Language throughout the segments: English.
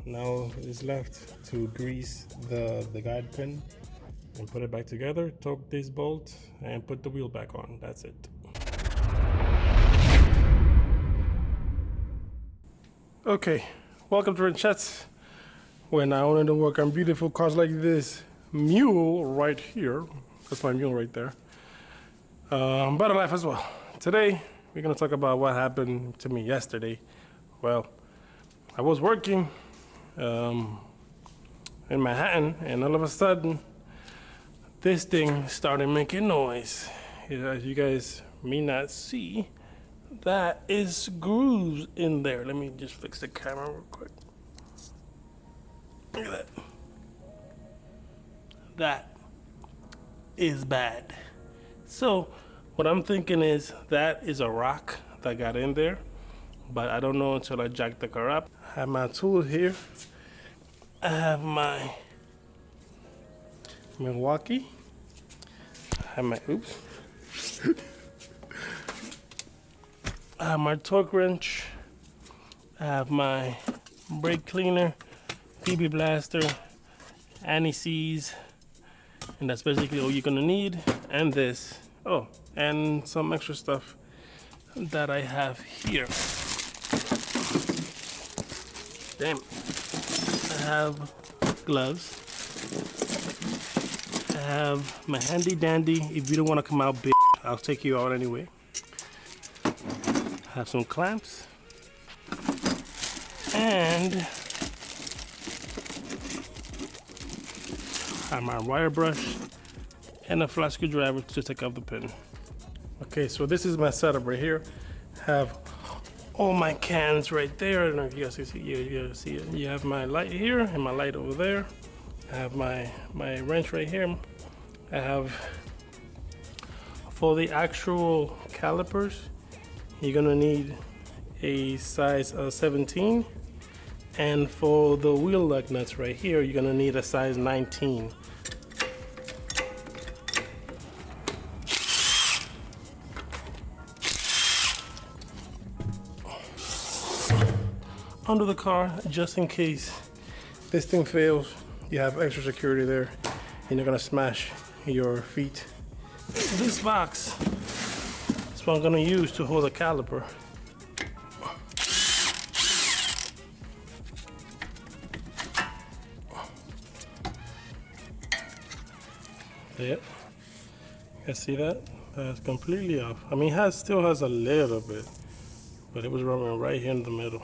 Now it's left to grease the guide pin and put it back together, torque this bolt, and put the wheel back on. That's it. Okay, welcome to Wrenchettes, when I wanted to work on beautiful cars like this mule right here. That's my mule right there. Better life as well. Today, we're gonna talk about what happened to me yesterday. Well, I was working in Manhattan, and all of a sudden, this thing started making noise. As you guys may not see, that is grooves in there. Let me just fix the camera real quick. Look at that. That is bad. So what I'm thinking is that is a rock that got in there, but I don't know until I jack the car up. I have my tool here. I have my Milwaukee. I have my, oops. I have my torque wrench. I have my brake cleaner, PB blaster, anti-seize, and that's basically all you're gonna need. And this, oh, and some extra stuff that I have here. Damn. I have gloves. I have my handy dandy. If you don't want to come out, bitch, I'll take you out anyway. I have some clamps. And I have my wire brush and a flat screwdriver to take off the pin. Okay, so this is my setup right here. I have all my cans right there. I don't know if you guys can see, you see it. You have my light here and my light over there. I have my wrench right here. I have, for the actual calipers, you're gonna need a size 17. And for the wheel lug nuts right here, you're gonna need a size 19. Under the car, just in case this thing fails, you have extra security there and you're gonna smash your feet. This box is what I'm gonna use to hold the caliper. Yep, you guys see that? That's completely off. I mean, it still has a little bit, but it was rubbing right here in the middle.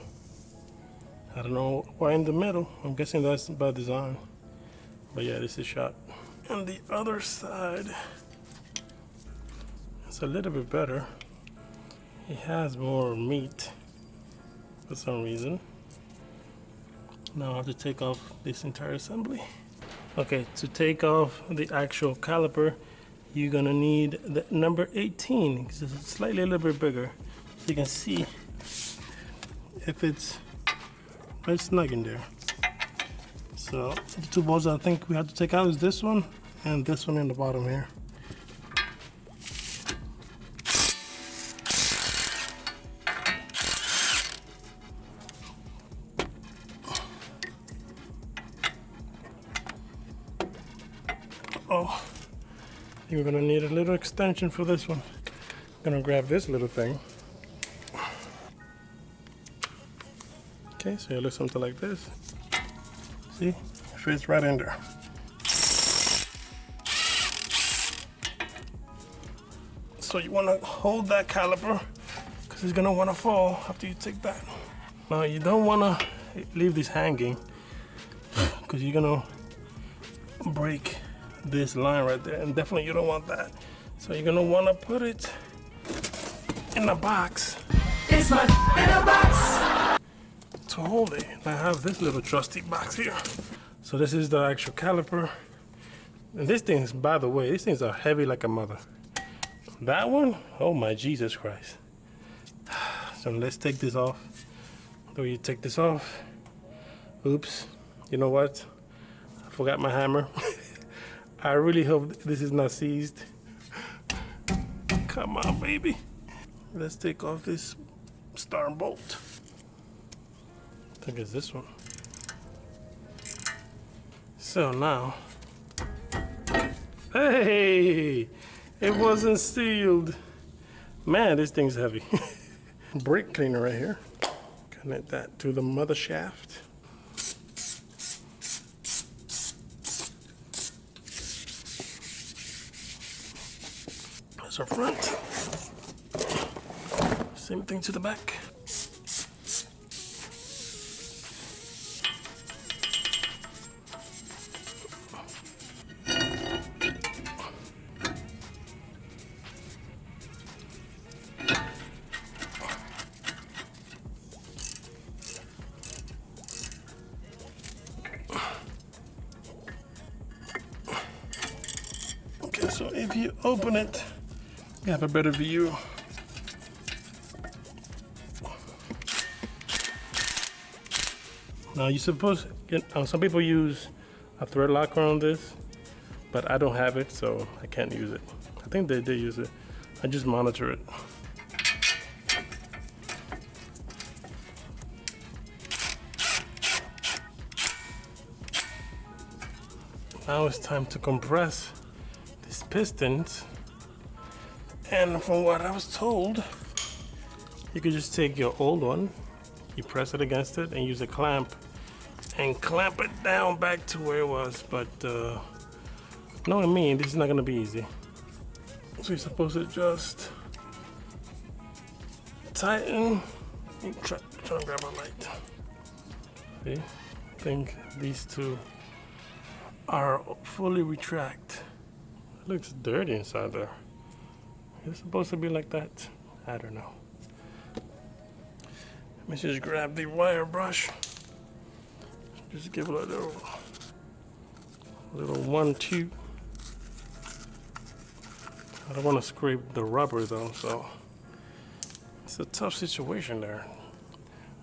I don't know why in the middle. I'm guessing that's by design. But yeah, this is shot. And the other side, it's a little bit better. It has more meat for some reason. Now I have to take off this entire assembly. Okay, to take off the actual caliper, you're gonna need the number 18, because it's slightly a little bit bigger. So you can see if it's right snug in there. So the two bolts I think we have to take out is this one and this one in the bottom here. Oh, you're gonna need a little extension for this one. I'm gonna grab this little thing. Okay, so it looks something like this. See, it fits right in there. So you wanna hold that caliper because it's gonna wanna fall after you take that. Now you don't wanna leave this hanging because you're gonna break this line right there, and definitely you don't want that. So you're gonna wanna put it in a box. It's my in a box. To hold it. I have this little trusty box here. So this is the actual caliper. And this thing's, by the way, these things are heavy like a mother. That one, oh my Jesus Christ. So let's take this off. So you take this off. Oops, you know what? I forgot my hammer. I really hope this is not seized. Come on, baby. Let's take off this star bolt. I think it's this one. So now, hey, it wasn't sealed. Man, this thing's heavy. Brake cleaner right here. Connect that to the mother shaft. That's our front. Same thing to the back. Okay, so if you open it, you have a better view. Now you're supposed to, some people use a thread locker on this, but I don't have it, so I can't use it. I think they did use it. I just monitor it. Now it's time to compress these pistons. And from what I was told, you could just take your old one, you press it against it and use a clamp and clamp it down back to where it was. But know what I mean, this is not gonna be easy. So you're supposed to just tighten. Try to grab a light. See? I think these two are fully retract. It looks dirty inside there. Is it supposed to be like that? I don't know. Let me just grab the wire brush. Just give it a little 1-2. I don't want to scrape the rubber though, so it's a tough situation there.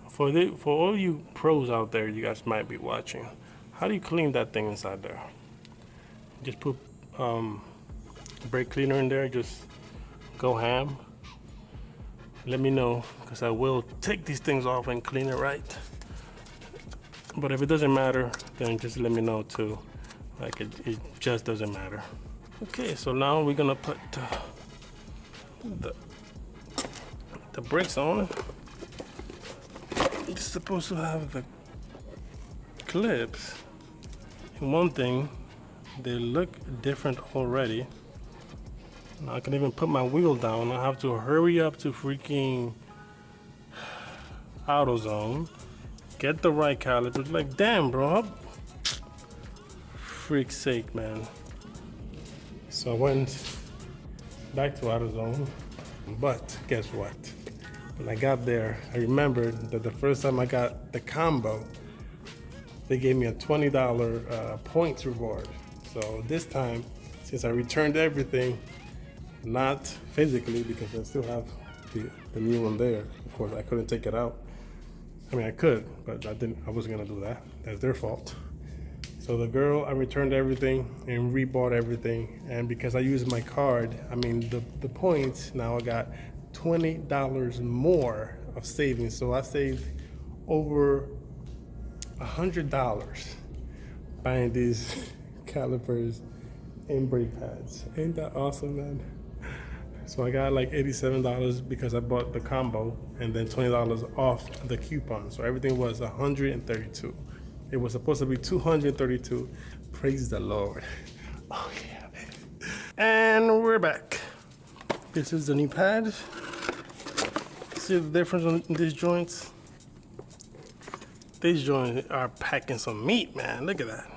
For all you pros out there, you guys might be watching, how do you clean that thing inside there? Just put brake cleaner in there, just go ham. Let me know, because I will take these things off and clean it right. But if it doesn't matter, then just let me know too. Like it just doesn't matter. Okay, so now we're gonna put the brakes on. It's supposed to have the clips. And one thing, they look different already. Now I can even put my wheel down. I have to hurry up to freaking AutoZone, get the right caliper. Like, damn, bro. Freak's sake, man. So I went back to AutoZone, but guess what? When I got there, I remembered that the first time I got the combo, they gave me a $20 points reward. So this time, since I returned everything, not physically because I still have the new one there. Of course, I couldn't take it out. I mean, I could, but I wasn't gonna do that. That's their fault. So the girl, I returned everything and rebought everything. And because I used my card, I mean, the points, now I got $20 more of savings. So I saved over $100 buying these calipers and brake pads. Ain't that awesome, man? So I got like $87 because I bought the combo and then $20 off the coupon. So everything was $132. It was supposed to be $232. Praise the Lord. Oh yeah, man. And we're back. This is the new pad. See the difference on these joints? These joints are packing some meat, man. Look at that.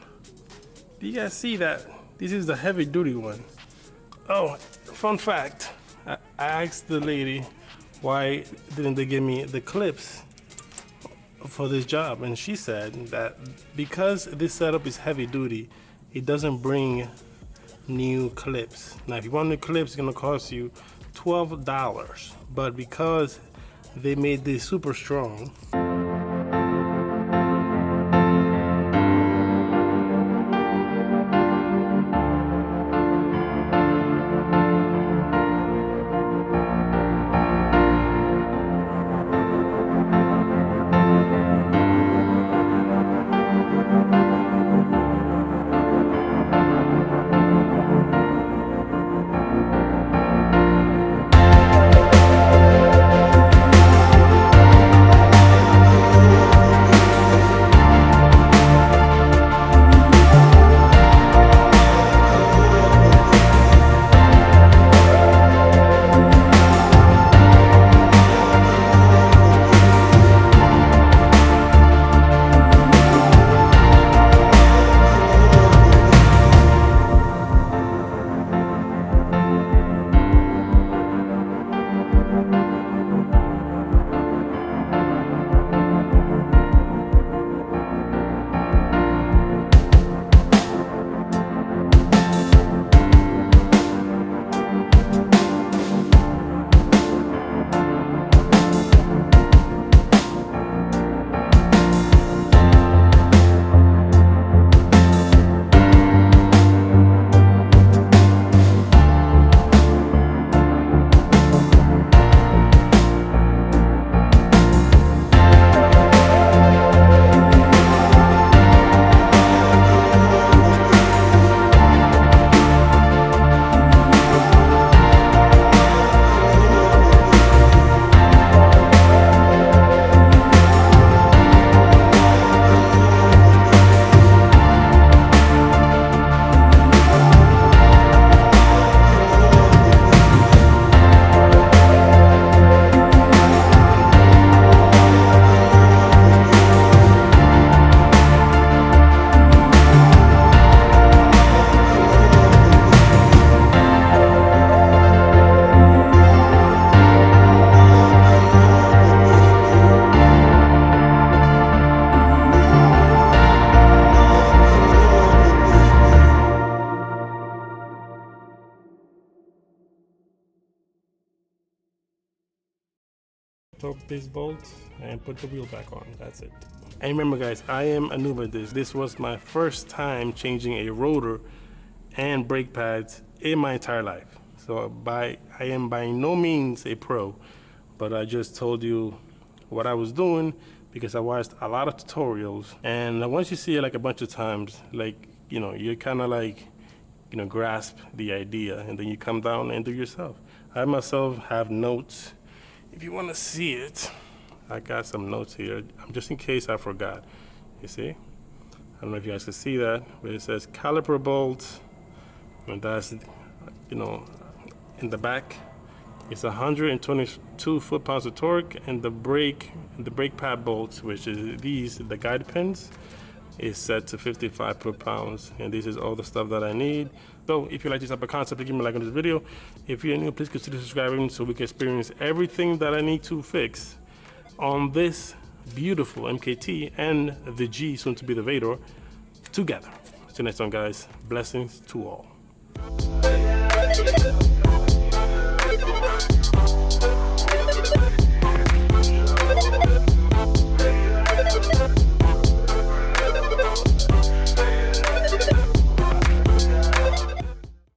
Do you guys see that? This is the heavy duty one. Oh, fun fact. I asked the lady why didn't they give me the clips for this job, and she said that because this setup is heavy duty, it doesn't bring new clips. Now if you want new clips, it's gonna cost you $12, but because they made this super strong, torque this bolt and put the wheel back on. That's it. And remember guys, I am a noob at this. This was my first time changing a rotor and brake pads in my entire life. So I am by no means a pro, but I just told you what I was doing because I watched a lot of tutorials, and once you see it like a bunch of times, like, you know, you kind of like, you know, grasp the idea, and then you come down and do yourself. I myself have notes. If you want to see it, I got some notes here, just in case I forgot. You see? I don't know if you guys can see that, but it says caliper bolts, and that's, you know, in the back. It's 122 foot-pounds of torque, and the brake pad bolts, which is these, the guide pins, is set to 55 foot-pounds, and this is all the stuff that I need. So if you like this type of concept, give me a like on this video. If you're new, please consider subscribing so we can experience everything that I need to fix on this beautiful MKT and the G, soon to be the Vator, together. See you next time, guys. Blessings to all.